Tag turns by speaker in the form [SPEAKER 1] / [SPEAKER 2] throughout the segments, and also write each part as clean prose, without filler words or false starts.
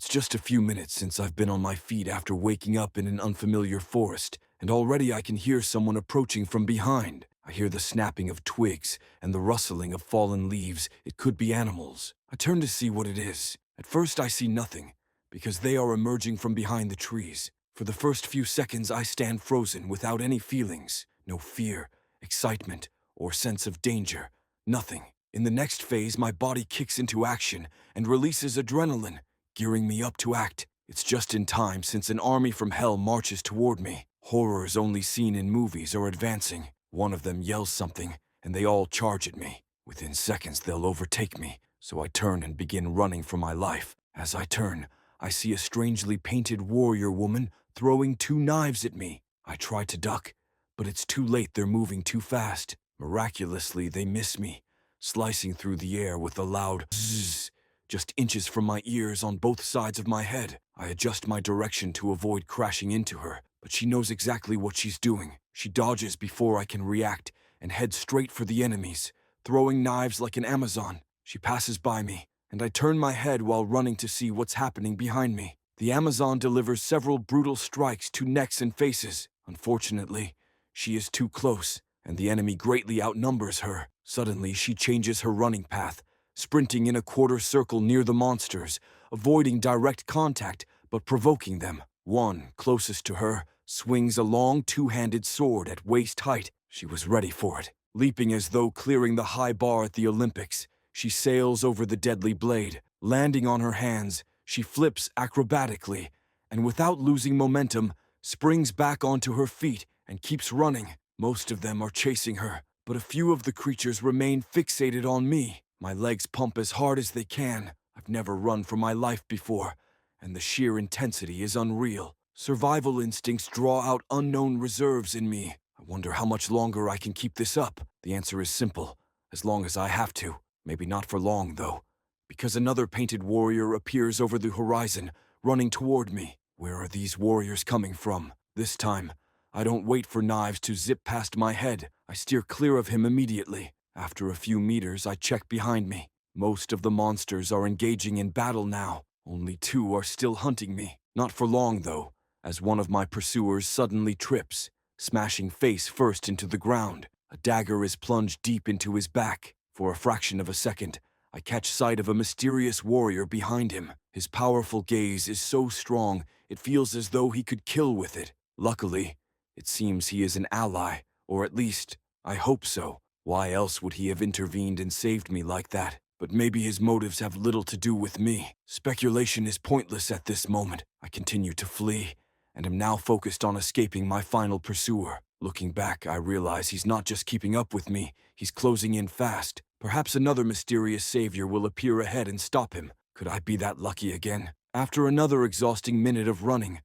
[SPEAKER 1] It's just a few minutes since I've been on my feet after waking up in an unfamiliar forest, and already I can hear someone approaching from behind. I hear the snapping of twigs and the rustling of fallen leaves. It could be animals. I turn to see what it is. At first I see nothing, because they are emerging from behind the trees. For the first few seconds I stand frozen without any feelings. No fear, excitement, or sense of danger. Nothing. In the next phase, my body kicks into action and releases adrenaline, gearing me up to act. It's just in time since an army from hell marches toward me. Horrors only seen in movies are advancing. One of them yells something, and they all charge at me. Within seconds, they'll overtake me, so I turn and begin running for my life. As I turn, I see a strangely painted warrior woman throwing 2 knives at me. I try to duck, but it's too late. They're moving too fast. Miraculously, they miss me, slicing through the air with a loud zzz, just inches from my ears on both sides of my head. I adjust my direction to avoid crashing into her, but she knows exactly what she's doing. She dodges before I can react and heads straight for the enemies, throwing knives like an Amazon. She passes by me, and I turn my head while running to see what's happening behind me. The Amazon delivers several brutal strikes to necks and faces. Unfortunately, she is too close, and the enemy greatly outnumbers her. Suddenly, she changes her running path, sprinting in a quarter circle near the monsters, avoiding direct contact but provoking them. One, closest to her, swings a long 2-handed sword at waist height. She was ready for it. Leaping as though clearing the high bar at the Olympics, she sails over the deadly blade. Landing on her hands, she flips acrobatically, and without losing momentum, springs back onto her feet and keeps running. Most of them are chasing her, but a few of the creatures remain fixated on me. My legs pump as hard as they can. I've never run for my life before, and the sheer intensity is unreal. Survival instincts draw out unknown reserves in me. I wonder how much longer I can keep this up. The answer is simple: as long as I have to. Maybe not for long, though, because another painted warrior appears over the horizon, running toward me. Where are these warriors coming from? This time, I don't wait for knives to zip past my head. I steer clear of him immediately. After a few meters, I check behind me. Most of the monsters are engaging in battle now. Only 2 are still hunting me. Not for long, though, as one of my pursuers suddenly trips, smashing face first into the ground. A dagger is plunged deep into his back. For a fraction of a second, I catch sight of a mysterious warrior behind him. His powerful gaze is so strong, it feels as though he could kill with it. Luckily, it seems he is an ally, or at least, I hope so. Why else would he have intervened and saved me like that? But maybe his motives have little to do with me. Speculation is pointless at this moment. I continue to flee, and am now focused on escaping my final pursuer. Looking back, I realize he's not just keeping up with me, he's closing in fast. Perhaps another mysterious savior will appear ahead and stop him. Could I be that lucky again? After another exhausting minute of running,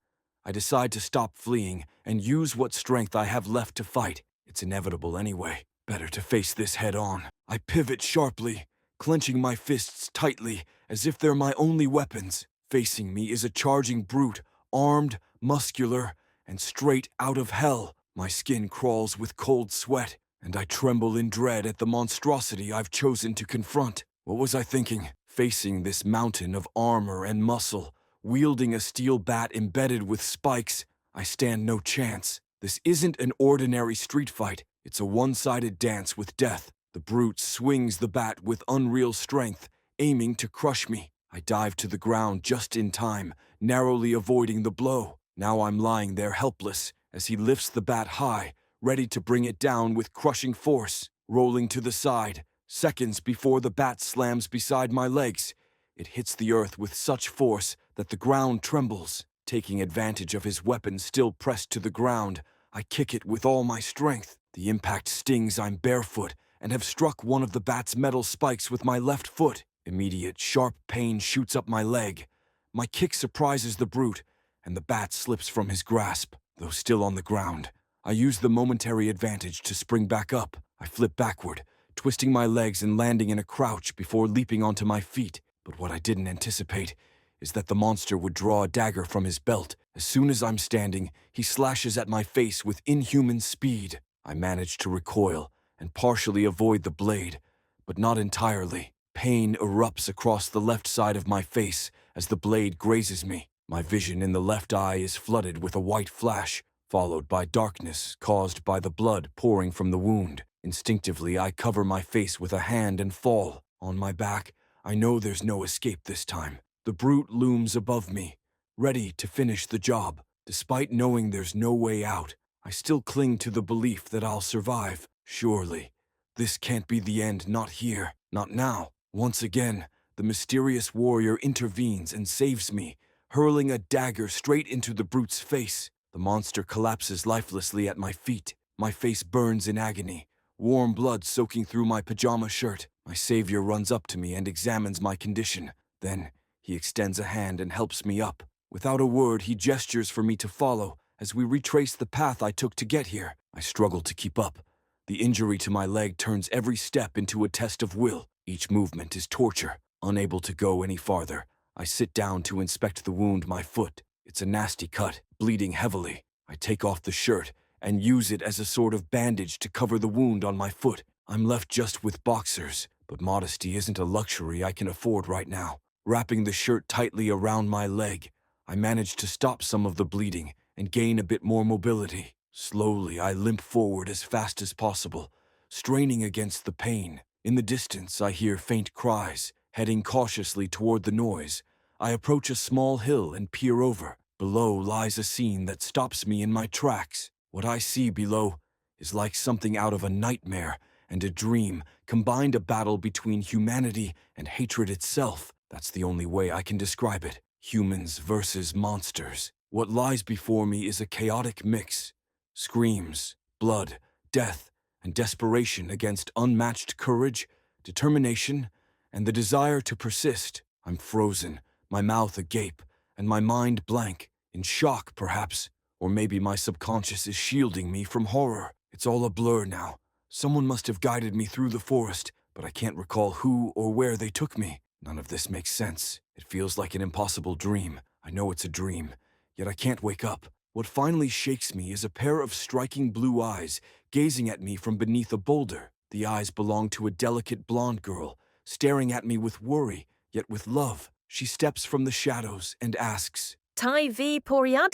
[SPEAKER 1] I decide to stop fleeing and use what strength I have left to fight. It's inevitable anyway. Better to face this head on. I pivot sharply, clenching my fists tightly as if they're my only weapons. Facing me is a charging brute, armed, muscular, and straight out of hell. My skin crawls with cold sweat, and I tremble in dread at the monstrosity I've chosen to confront. What was I thinking? Facing this mountain of armor and muscle, wielding a steel bat embedded with spikes, I stand no chance. This isn't an ordinary street fight. It's a one-sided dance with death. The brute swings the bat with unreal strength, aiming to crush me. I dive to the ground just in time, narrowly avoiding the blow. Now I'm lying there helpless as he lifts the bat high, ready to bring it down with crushing force. Rolling to the side, seconds before the bat slams beside my legs, it hits the earth with such force that the ground trembles. Taking advantage of his weapon still pressed to the ground, I kick it with all my strength. The impact stings. I'm barefoot and have struck one of the bat's metal spikes with my left foot. Immediate, sharp pain shoots up my leg. My kick surprises the brute, and the bat slips from his grasp. Though still on the ground, I use the momentary advantage to spring back up. I flip backward, twisting my legs and landing in a crouch before leaping onto my feet. But what I didn't anticipate is that the monster would draw a dagger from his belt. As soon as I'm standing, he slashes at my face with inhuman speed. I manage to recoil and partially avoid the blade, but not entirely. Pain erupts across the left side of my face as the blade grazes me. My vision in the left eye is flooded with a white flash, followed by darkness caused by the blood pouring from the wound. Instinctively, I cover my face with a hand and fall. On my back, I know there's no escape this time. The brute looms above me, ready to finish the job. Despite knowing there's no way out, I still cling to the belief that I'll survive. Surely, this can't be the end, not here, not now. Once again, the mysterious warrior intervenes and saves me, hurling a dagger straight into the brute's face. The monster collapses lifelessly at my feet. My face burns in agony, warm blood soaking through my pajama shirt. My savior runs up to me and examines my condition. Then, he extends a hand and helps me up. Without a word, he gestures for me to follow as we retrace the path I took to get here. I struggle to keep up. The injury to my leg turns every step into a test of will. Each movement is torture. Unable to go any farther, I sit down to inspect the wound my foot. It's a nasty cut, bleeding heavily. I take off the shirt and use it as a sort of bandage to cover the wound on my foot. I'm left just with boxers, but modesty isn't a luxury I can afford right now. Wrapping the shirt tightly around my leg, I manage to stop some of the bleeding and gain a bit more mobility. Slowly, I limp forward as fast as possible, straining against the pain. In the distance, I hear faint cries. Heading cautiously toward the noise, I approach a small hill and peer over. Below lies a scene that stops me in my tracks. What I see below is like something out of a nightmare and a dream, combined a battle between humanity and hatred itself. That's the only way I can describe it. Humans versus monsters. What lies before me is a chaotic mix. Screams, blood, death, and desperation against unmatched courage, determination, and the desire to persist. I'm frozen, my mouth agape, and my mind blank, in shock perhaps, or maybe my subconscious is shielding me from horror. It's all a blur now. Someone must have guided me through the forest, but I can't recall who or where they took me. None of this makes sense. It feels like an impossible dream. I know it's a dream, yet I can't wake up. What finally shakes me is a pair of striking blue eyes gazing at me from beneath a boulder. The eyes belong to a delicate blonde girl, staring at me with worry, yet with love. She steps from the shadows and asks,
[SPEAKER 2] Tai vi poriad